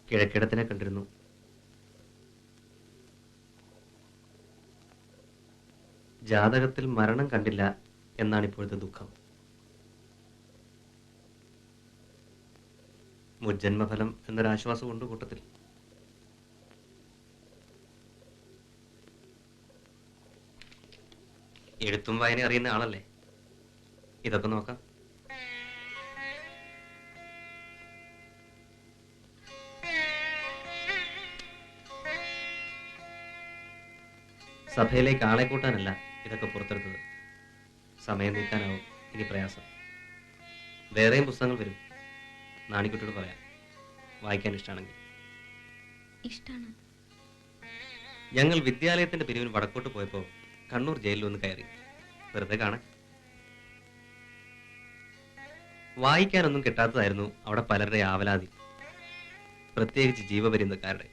കിഴക്കിടത്തിനെ കണ്ടിരുന്നു. ജാതകത്തിൽ മരണം കണ്ടില്ല എന്നാണ് ഇപ്പോഴത്തെ ദുഃഖം. മുജ്ജന്മഫലം എന്നൊരാശ്വാസം കൊണ്ട് കൂട്ടത്തിൽ. എഴുത്തും വായന അറിയുന്ന ആളല്ലേ, ഇതൊക്കെ നോക്കാം. സഭയിലേക്ക് ആളെ കൂട്ടാനല്ല ഇതൊക്കെ പുറത്തെടുത്തത്. സമയം നീക്കാനാവും ഇനി പ്രയാസം. വേറെയും പുസ്തകങ്ങൾ വരും. നാണിക്കുട്ടിയോട് പറയാം, വായിക്കാൻ ഇഷ്ടമാണെങ്കിൽ. ഇഷ്ടാണ്. ഞങ്ങൾ വിദ്യാലയത്തിന്റെ പിരിവിന് വടക്കോട്ട് പോയപ്പോ കണ്ണൂർ ജയിലിൽ ഒന്ന് കയറി, വെറുതെ കാണാൻ. വായിക്കാനൊന്നും കിട്ടാത്തതായിരുന്നു അവിടെ പലരുടെ ആവലാതി, പ്രത്യേകിച്ച് ജീവപര്യന്തക്കാരുടെ.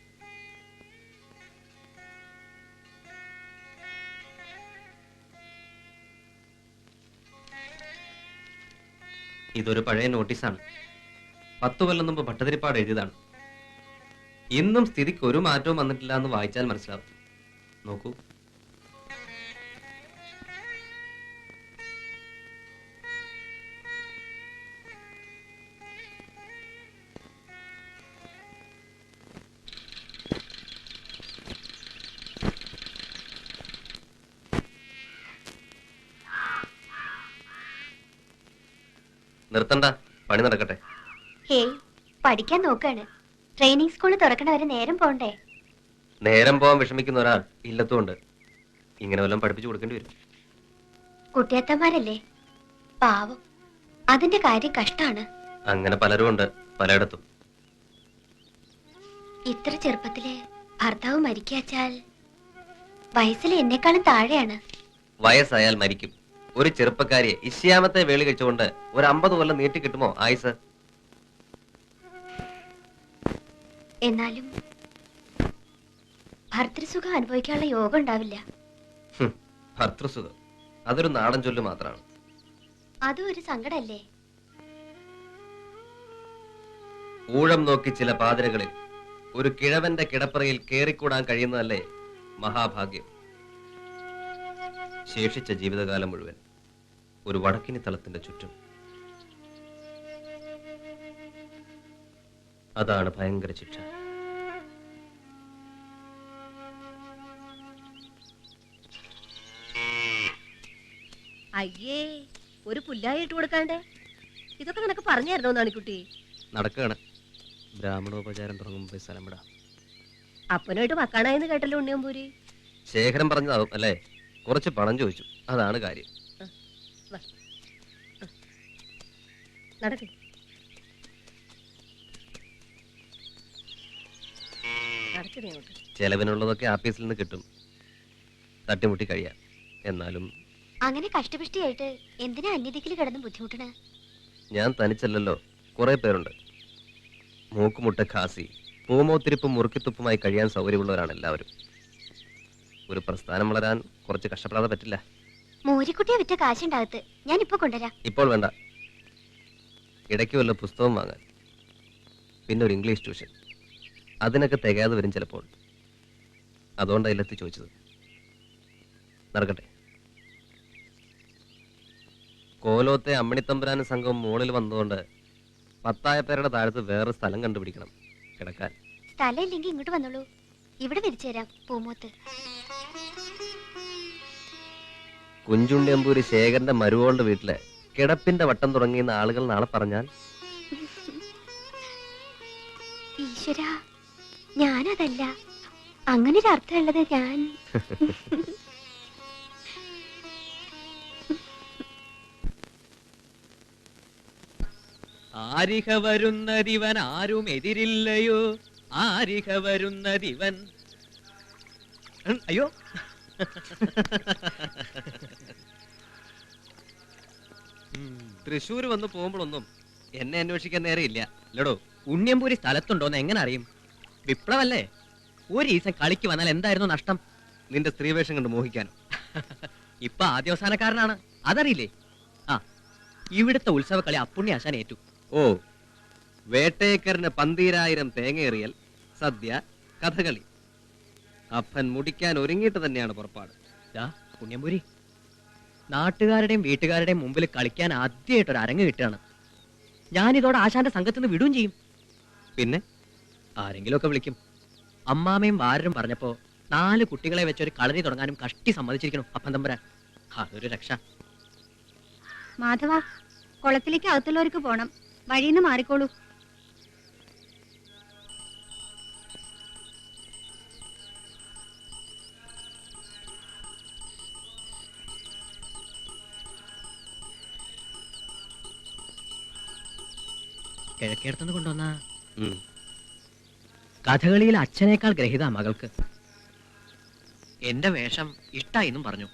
ഇതൊരു പഴയ നോട്ടീസാണ്. 10 കൊല്ലം മുമ്പ് ഭട്ടതിരിപ്പാട് എഴുതിയതാണ്. ഇന്നും സ്ഥിതിക്ക് ഒരു മാറ്റവും വന്നിട്ടില്ല എന്ന് വായിച്ചാൽ മനസ്സിലാവും. നോക്കൂ. നിർത്തണ്ട, പണി നടക്കട്ടെ. ഹേയ്, പഠിക്കാൻ നോക്കാണ്. ട്രെയിനിങ് സ്കൂൾ തുറക്കണ വരെ നേരം പോണ്ടേ? നേരം പോകാൻ വിഷമിക്കുന്ന ഒരാൾ ഇല്ലത്തുകൊണ്ട് ഇങ്ങനെ വല്ലതും പഠിപ്പിച്ചു കൊടുക്കേണ്ടി വരും. കുട്ടിയത്തന്മാരല്ലേ, പാവം. അതിന്റെ കാര്യം കഷ്ടാണ്. അങ്ങനെ പലരും ഉണ്ട് പലയിടത്തും. ഇത്ര ചെറുപ്പത്തില് ഭർത്താവ് മരിക്കാച്ചാൽ വയസ്സിൽ എന്നെക്കാളും താഴെയാണ്. വയസ്സായാൽ മരിക്കും. ഒരു ചെറുപ്പക്കാരിയെ ഇശ്യാമത്തെ വേളി കഴിച്ചുകൊണ്ട് ഒരു 50 കൊല്ലം നീട്ടി കിട്ടുമോ ആയുസ്? എന്നാലും ഭർത്തൃസുഖം അനുഭവിക്കാനുള്ള യോഗം ഉണ്ടാവില്ല. ഭർത്തൃസുഖം അതൊരു നാടൻ ചൊല്ല് മാത്രമാണ്. അതും ഒരു സങ്കടല്ലേ? ഊഴം നോക്കി ചില പാതിരകളിൽ ഒരു കിഴവന്റെ കിടപ്പറയിൽ കേറിക്കൂടാൻ കഴിയുന്നതല്ലേ മഹാഭാഗ്യം. ശേഷിച്ച ജീവിതകാലം മുഴുവൻ ഒരു വടക്കിനി തളത്തിന്റെ ചുറ്റും. അതാണ് ഭയങ്കര ശിക്ഷ. അയ്യേ, ഒരു പുല്ലായി ഇട്ട് കൊടുക്കാണ്ടേ? ഇതൊക്കെ നിനക്ക് പറഞ്ഞായിരുന്നോ നാണിക്കുട്ടി? നടക്കുകയാണ്. ബ്രാഹ്മണോപചാരം തുടങ്ങുമ്പോ സ്ഥലം വിടാം. അപ്പനായിട്ട് മക്കാണായെന്ന് കേട്ടല്ലോ ഉണ്ണിയമ്പൂരി. ശേഖരം പറഞ്ഞതാവും അല്ലേ? കുറച്ച് പണം ചോദിച്ചു, അതാണ് കാര്യം. നടക്ക്. ചെലവിനുള്ളതൊക്കെ ആഫീസിൽ നിന്ന് കിട്ടും. തട്ടിമുട്ടി കഴിയാം. എന്നാലും അങ്ങനെ കഷ്ടപിഷ്ടിയായിട്ട് എന്തിനാ അന്യദിക്കിൽ കിടന്ന് ബുദ്ധിമുട്ടണ? ഞാൻ തനിച്ചല്ലല്ലോ, കുറെ പേരുണ്ട്. മൂക്കുമുട്ട ഖാസി, പൂമോത്തിരിപ്പും മുറുക്കിത്തുപ്പുമായി കഴിയാൻ സൗകര്യമുള്ളവരാണ് എല്ലാവരും. ഒരു പ്രസ്ഥാനം വളരാൻ കുറച്ച് കഷ്ടപ്പെടാതെ പറ്റില്ല. മോരിക്കുട്ടിയെ വിറ്റ കാശുണ്ടാകത്ത് ഞാൻ ഇപ്പൊ കൊണ്ടുവരാം. ഇപ്പോൾ വേണ്ട. ഇടയ്ക്ക് വല്ല പുസ്തകം വാങ്ങാൻ, പിന്നെ ഒരു ഇംഗ്ലീഷ് ട്യൂഷൻ. അതിനൊക്കെ തികയാതെ വരും ചിലപ്പോൾ. അതുകൊണ്ടാണ് ഇല്ലെത്തി ചോദിച്ചത്. നടക്കട്ടെ. കോലോത്തെ അമ്മണിത്തമ്പുരാനും സംഘം മുകളിൽ വന്നതുകൊണ്ട് 10 പേരുടെ താഴത്ത് വേറെ സ്ഥലം കണ്ടുപിടിക്കണം കിടക്കാൻ. സ്ഥലം ഇല്ലെങ്കിൽ ഇങ്ങോട്ട് വന്നോളൂ, ഇവിടെ വിരിച്ചു തരാം. പൂമോത്ത് കുഞ്ചുണ്ടിയമ്പൂരി ശേഖരന്റെ മരുവോളുടെ വീട്ടില് കിടപ്പിന്റെ വട്ടം തുടങ്ങിയെന്ന് ആളുകൾ നാളെ പറഞ്ഞാൽ? ഈശ്വര, ഞാനതല്ല. അങ്ങനെ ഒരു അർത്ഥമുള്ളത് ഞാൻ. ആരിഹ വരുന്നതിവൻ ആരും എതിരില്ലയോ, ആരിഹ വരുന്നതിവൻ. അയ്യോ, തൃശ്ശൂർ വന്ന് പോകുമ്പോഴൊന്നും എന്നെ അന്വേഷിക്കാൻ നേരെയില്ല. ലടോ, ഉണ്ണിയമ്പൂരി സ്ഥലത്തുണ്ടോന്ന് എങ്ങനെ അറിയും? വിപ്ലവല്ലേ? ഒരു ഈസം കളിക്ക് വന്നാൽ എന്തായിരുന്നു നഷ്ടം? നിന്റെ സ്ത്രീവേഷം കണ്ട് മോഹിക്കാനോ? ഇപ്പൊ ആദ്യവസാനക്കാരനാണ്, അതറിയില്ലേ? ആ, ഇവിടുത്തെ ഉത്സവ കളി അപ്പുണ്ണി ആശാൻ ഏറ്റു. ഓ, വേട്ടേക്കറിന് 12,000 തേങ്ങയേറിയാൽ സദ്യ, കഥകളി. അപ്പൻ മുടിക്കാൻ ഒരുങ്ങിയിട്ട് തന്നെയാണ് പുറപ്പാട്. ദാ പുണ്യംപുരി, നാട്ടുകാരുടെയും വീട്ടുകാരുടെയും മുമ്പിൽ കളിക്കാൻ ആദ്യമായിട്ട് ഒരു അരങ്ങ് കിട്ടുകയാണ്. ഞാനിതോടെ ആശാന്റെ സംഘത്തിൽ നിന്ന് വിടുകയും ചെയ്യും. പിന്നെ ആരെങ്കിലുമൊക്കെ വിളിക്കും. അമ്മാമയും വാരരും പറഞ്ഞപ്പോ 4 കുട്ടികളെ വെച്ചൊരു കളരി തുടങ്ങാനും കഷ്ടി സമ്മതിച്ചിരിക്കണം അപ്പൻ തമ്പുരാൻ. അതൊരു രക്ഷ. മാധവ, കുളത്തിലേക്ക് അകത്തുള്ളവർക്ക് പോണം. വഴിന്ന് മാറിക്കോളൂ. കിഴക്കേടത്തുനിന്ന് കൊണ്ടുവന്ന ഉം. കഥകളിയിൽ അച്ഛനേക്കാൾ ഗ്രഹിത മകൾക്ക്. എന്റെ വേഷം ഇഷ്ടായിന്നും പറഞ്ഞു.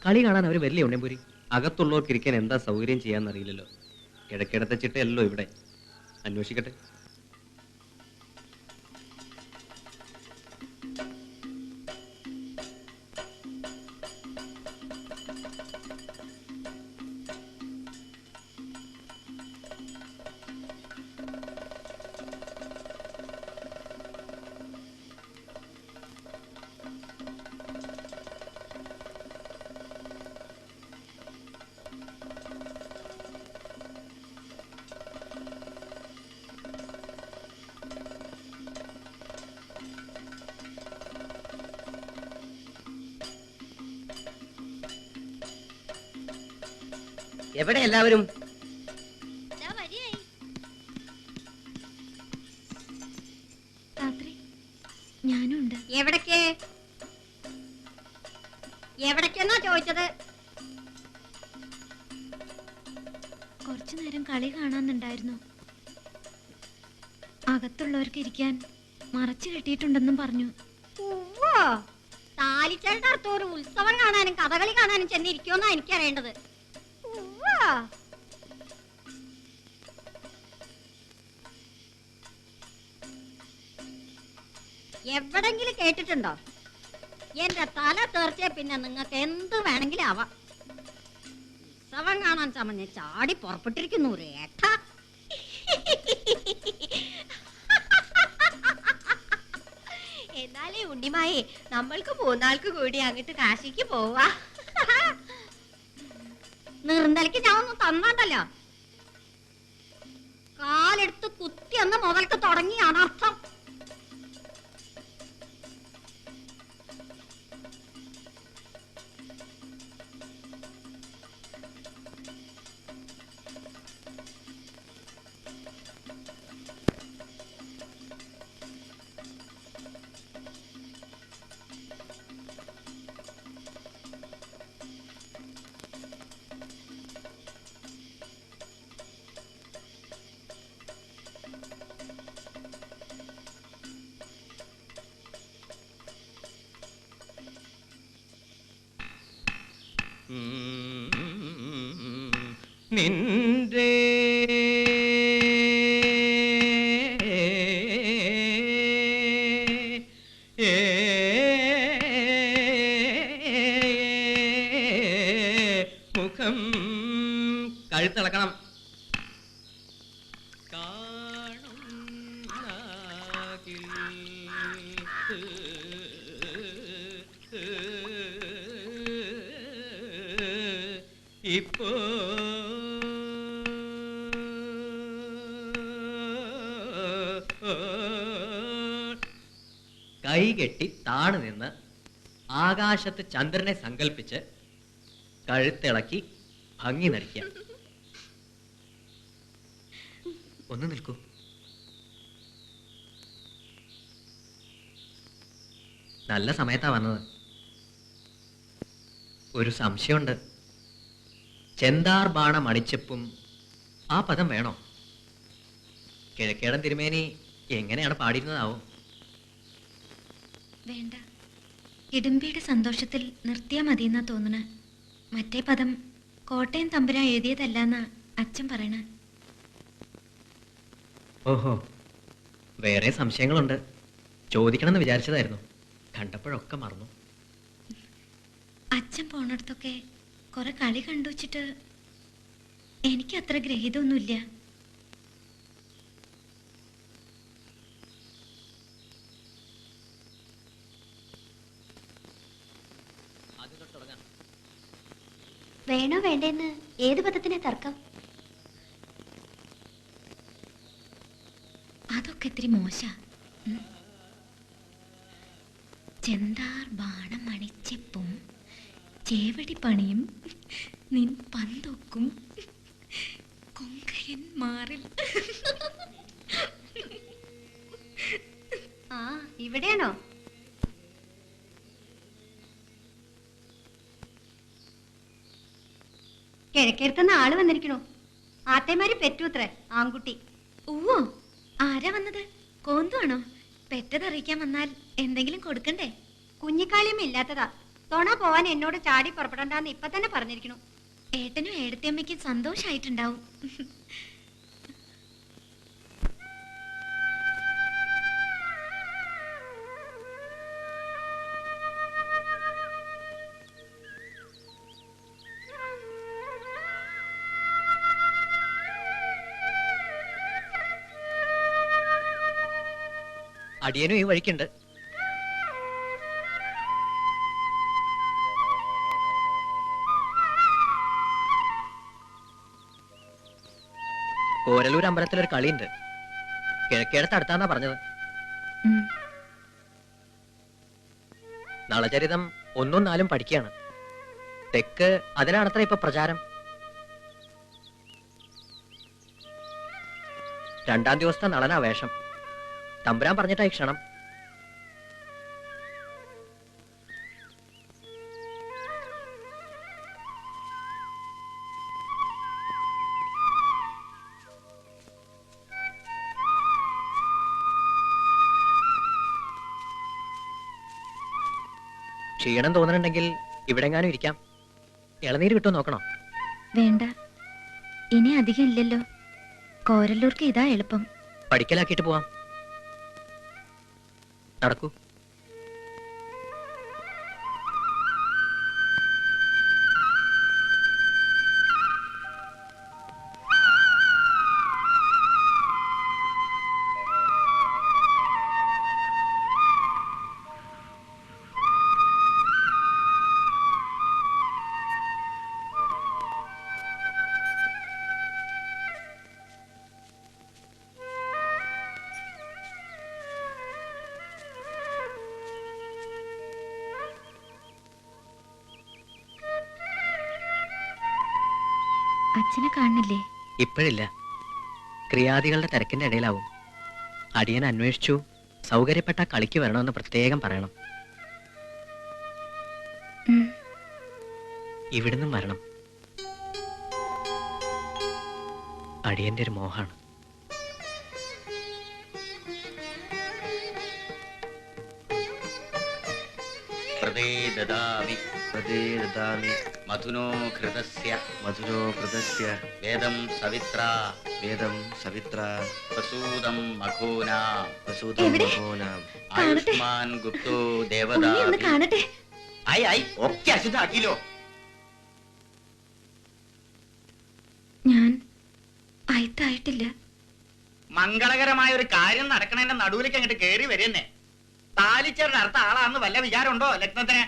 കളി കാണാൻ അവര് വരില്ലേ ഉണ്ണമ്പൂരി? അകത്തുള്ളവർക്ക് ഇരിക്കാൻ എന്താ സൗകര്യം ചെയ്യാന്നറിയില്ലല്ലോ. കിഴക്കിടത്തെ ചിട്ടയല്ലോ ഇവിടെ. അന്വേഷിക്കട്ടെ. എവിടെ എല്ലാവരും? ഞാനുണ്ട്. എവിടേക്ക് എവിടേക്കെന്നാ ചോദിച്ചത്? കുറച്ചു നേരം കളി കാണാന്നുണ്ടായിരുന്നു. അകത്തുള്ളവർക്ക് ഇരിക്കാൻ മറച്ചു കെട്ടിയിട്ടുണ്ടെന്നും പറഞ്ഞു. താലിച്ചേട്ട അടുത്ത് ഒരു ഉത്സവം കാണാനും കഥകളി കാണാനും ചെന്നിരിക്കുമെന്നാ എനിക്കറിയേണ്ടത്. എവിടെങ്കിലും കേട്ടിട്ടുണ്ടോ? എന്റെ തല തീർച്ചയെ പിന്നെ നിങ്ങൾക്ക് എന്ത് വേണമെങ്കിലും ആവാം. ഉത്സവം കാണാൻ ചമഞ്ഞ് ചാടി പുറപ്പെട്ടിരിക്കുന്നു രേഖ. എന്നാലേ ഉണ്ണിമായേ, നമ്മൾക്ക് 3 ആൾക്ക് കൂടി അങ്ങോട്ട് കാശിക്ക് പോവാ. നിർന്തലിക്ക് ഞാൻ ഒന്നും തന്നണ്ടല്ലോ. കാലെടുത്ത് കുത്തി എന്ന് മുതൽക്ക് തുടങ്ങി അനർത്ഥം. നിന്റെ മുഖം കഴുത്തിളക്കണം. ഇപ്പോ കൈകെട്ടി താണു നിന്ന് ആകാശത്ത് ചന്ദ്രനെ സങ്കല്പിച്ച് കഴുത്തിളക്കി ഭംഗി നടിക്കുക. ഒന്ന് നിൽക്കൂ. നല്ല സമയത്താ വന്നത്. ഒരു സംശയമുണ്ട്. ചെന്താർ ബാണം അടിച്ചപ്പും ആ പദം വേണോ? കിഴക്കേടൻ തിരുമേനി എങ്ങനെയാണ് പാടിയിരുന്നതാവോ? വേണ്ട, ഇടുമ്പിയുടെ സന്തോഷത്തിൽ നിർത്തിയാ മതിയെന്നാ തോന്നണ. മറ്റേ പദം കോട്ടയം തമ്പുരാൻ എഴുതിയതല്ലെന്നാ അച്ഛൻ പറയണ. ഓഹോ, വേറെ സംശയങ്ങളുണ്ട്. ചോദിക്കണമെന്ന് വിചാരിച്ചതായിരുന്നു. കണ്ടപ്പോഴൊക്കെ മറന്നു. അച്ഛൻ പോണടത്തൊക്കെ കുറെ കളി കണ്ടു വെച്ചിട്ട് എനിക്ക് അത്ര ഗ്രഹീതമൊന്നുമില്ല. വേണോ വേണ്ടെന്ന് ഏത് പദത്തിനെ തർക്കം? അതൊക്കെ ഇത്തിരി മോശ. ചെന്താർ ബാണം അണിച്ചെപ്പും ചേവടി പണിയും നിൻ പന്തൊക്കും കൊങ്കരൻ മാറിൽ. ആ ഇവിടെയാണോ? കിഴക്കേടുത്തുനിന്ന് ആള് വന്നിരിക്കണു. ആത്തേമാരി പെറ്റൂത്രേ ആൺകുട്ടി. ഓ, ആരാ വന്നത്? കോന്തുവാണോ? പെറ്റതറിയിക്കാൻ വന്നാൽ എന്തെങ്കിലും കൊടുക്കണ്ടേ? കുഞ്ഞിക്കാളിയും ഇല്ലാത്തതാ. തോണ പോവാൻ എന്നോട് ചാടി പുറപ്പെടണ്ടെന്ന് ഇപ്പൊ തന്നെ പറഞ്ഞിരിക്കണു. ഏട്ടനും ഏടത്തിയമ്മയ്ക്കും സന്തോഷായിട്ടുണ്ടാവും. അടിയനും ഈ വഴിക്കുണ്ട്. കോരലൂർ അമ്പലത്തിലൊരു കളിയുണ്ട്. കിഴക്കേടത്ത് അടുത്താന്നാ പറഞ്ഞത്. നളചരിതം 1ഉം 4ഉം പഠിക്കുകയാണ്. തെക്ക് അതിനാണത്ര ഇപ്പൊ പ്രചാരം. 2ാം ദിവസത്തെ നളനാ വേഷം. തമ്പുരാൻ പറഞ്ഞിട്ടായി ക്ഷണം. ക്ഷീണം തോന്നുന്നുണ്ടെങ്കിൽ ഇവിടെങ്ങാനും ഇരിക്കാം. ഇളനീര് കിട്ടുമോ നോക്കണോ? വേണ്ട, ഇനി അധികം ഇല്ലല്ലോ. കോരല്ലൂർക്ക് ഇതാ എളുപ്പം. പഠിക്കലാക്കിയിട്ട് പോവാം. നടക്കൂ. അച്ഛനെ കാണുന്നില്ലേ? ഇപ്പോഴില്ല, ക്രിയാദികളുടെ തിരക്കിന്റെ ഇടയിലാവും. അടിയൻ അന്വേഷിച്ചു. സൗകര്യപ്പെട്ട കളിക്ക് വരണമെന്ന് പ്രത്യേകം പറയണം. ഇവിടുന്നും വരണം. അടിയന്റെ ഒരു മോഹാണ്. മധുനോ ഘൃതസ്യ വേദം സവിത്രാ പ്രസൂതം മഘോനാ എവിടെ? ആയുഷ്മാൻ ഗുപ്തോ ഒന്ന് ദേവതാ കാണട്ടെ. ഒക്കെ അശുദ്ധാക്കിലോ. ഞാൻ അയത്തായിട്ടില്ല. മംഗളകരമായ ഒരു കാര്യം നടക്കണതിന്റെ നടുവിലേക്ക് അങ്ങോട്ട് കേറി വരുന്നേ. താലിച്ചേരുടെ അർത്ഥ ആളാന്ന് വല്ല വിചാരമുണ്ടോ ലഗ്നത്തിന്?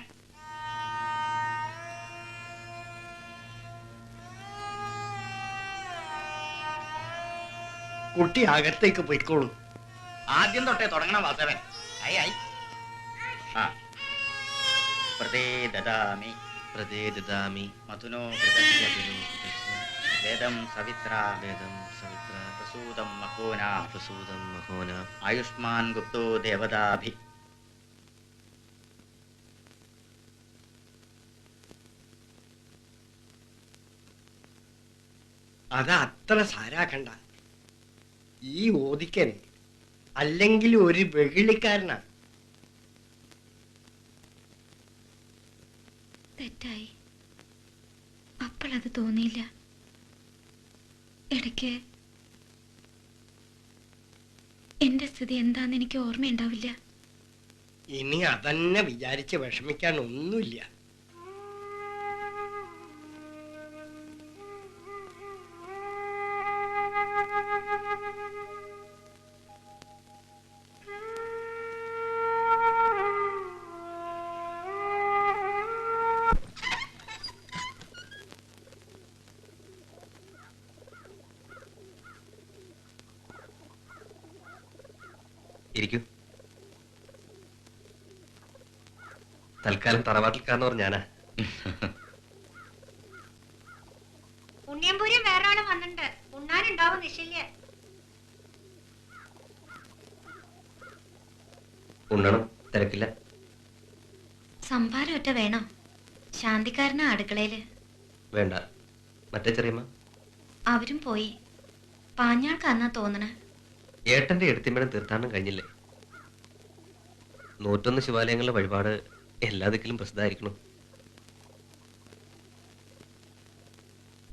കുട്ടി അകത്തേക്ക് പോയിക്കോളൂ. ആദ്യം തൊട്ടേ തുടങ്ങണം വാസവൻ. പ്രതേദാമി മധുനോ ഘൃതസ്യ വേദം സവിത്രാ പ്രസൂതം മഘോനാ ആയുഷ്മാൻ ഗുപ്തോ ദേവതാഭി. അത് അത്ര സാരാക്കണ്ട. ഈ ഓദിക്കൻ അല്ലെങ്കിൽ ഒരു വെകിളിക്കാരനാ. തെറ്റായി. അപ്പോഴത് തോന്നിയില്ല. ഇടയ്ക്ക് എന്റെ സ്ഥിതി എന്താന്ന് എനിക്ക് ഓർമ്മയുണ്ടാവില്ല. ഇനി അതന്നെ വിചാരിച്ച് വിഷമിക്കാൻ ഒന്നുമില്ല. ഇരിക്കൂ. തൽക്കാലം തറവാട്ടിൽക്കാരനോർ ഞാനാ. ഉണ്ണിയമ്പൂരിയും വേറെ ആളും വന്നിട്ടുണ്ട്. ഉണ്ണാനുണ്ടാവും നിശ്ചല്യ. ഉണ്ണണം, തിരക്കില്ല. സംഭാരം ഒറ്റ വേണോ? ശാന്തിക്കാരനാ അടുക്കളയില്. വേണ്ട. മറ്റേ ചെറിയമ്മ അവരും പോയി. പാഞ്ഞാൾക്കാന്നാ തോന്നണ. ഏട്ടന്റെ എടുത്തിമ്പഴം തീർത്ഥാടനം കഴിഞ്ഞില്ലേ? 101 ശിവാലയങ്ങളുടെ വഴിപാട് എല്ലാ ദിക്കിലും പ്രസിദ്ധമായിരിക്കണം.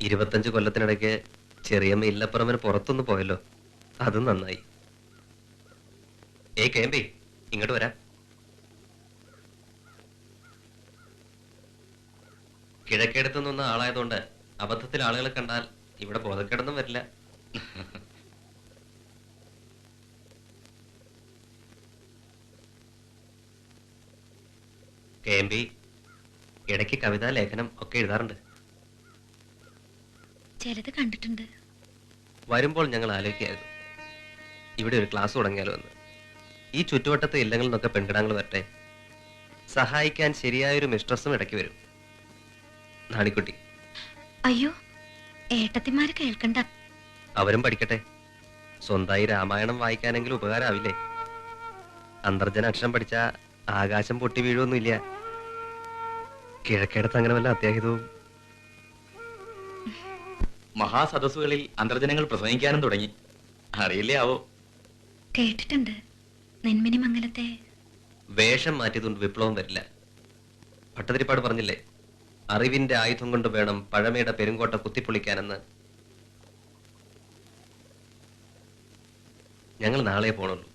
25 കൊല്ലത്തിനിടയ്ക്ക് ചെറിയമ്മ ഇല്ലപ്പുറമന് പുറത്തൊന്ന് പോയല്ലോ, അതും നന്നായി. കേമ്പി, ഇങ്ങോട്ട് വരാം. കിഴക്കേടത്തു നിന്ന ആളായതുകൊണ്ട് അബദ്ധത്തിൽ ആളുകളെ കണ്ടാൽ ഇവിടെ ബോധക്കേടൊന്നും വരില്ല. കേമ്പി ഇടയ്ക്ക് കവിതാ ലേഖനം ഒക്കെ എഴുതാറുണ്ട്. ചിലത് കണ്ടിട്ടുണ്ട്. വരുമ്പോൾ ഞങ്ങൾ ആലോചിക്കായിരുന്നു ഇവിടെ ഒരു ക്ലാസ് തുടങ്ങിയാലോ എന്ന്. ഈ ചുറ്റുവട്ടത്തെ ഇല്ലങ്ങളിൽ നിന്നൊക്കെ പെൺകിടാങ്ങൾ വരട്ടെ, സഹായിക്കാൻ ശരിയായൊരു മിസ്ട്രസും ഇടയ്ക്ക് വരും. നാണിക്കുട്ടി. അയ്യോ, ഏട്ടത്തിമാര് കേൾക്കണ്ട. അവരും പഠിക്കട്ടെ. സ്വന്തമായി രാമായണം വായിക്കാനെങ്കിലും ഉപകാരമാവില്ലേ? അന്തർജന അക്ഷരം പഠിച്ച ആകാശം പൊട്ടി വീഴുമൊന്നുമില്ല. കിഴക്കേടത്ത് അങ്ങനെ വല്ല അത്യാഹിതവും. മഹാസദസ്സുകളിൽ അന്തർജനങ്ങൾ പ്രസംഗിക്കാനും തുടങ്ങി. അറിയില്ലേ ആവോ? കേട്ടിട്ടുണ്ട്. നെന്മിനി മംഗലത്തെ വേഷം മാറ്റിയതുകൊണ്ട് വിപ്ലവം വരില്ല. ഭട്ടതിരിപ്പാട് പറഞ്ഞില്ലേ, അറിവിന്റെ ആയുധം കൊണ്ട് വേണം പഴമയുടെ പെരുങ്കോട്ട കുത്തിപ്പൊളിക്കാനെന്ന്. ഞങ്ങൾ നാളെ പോണുള്ളൂ.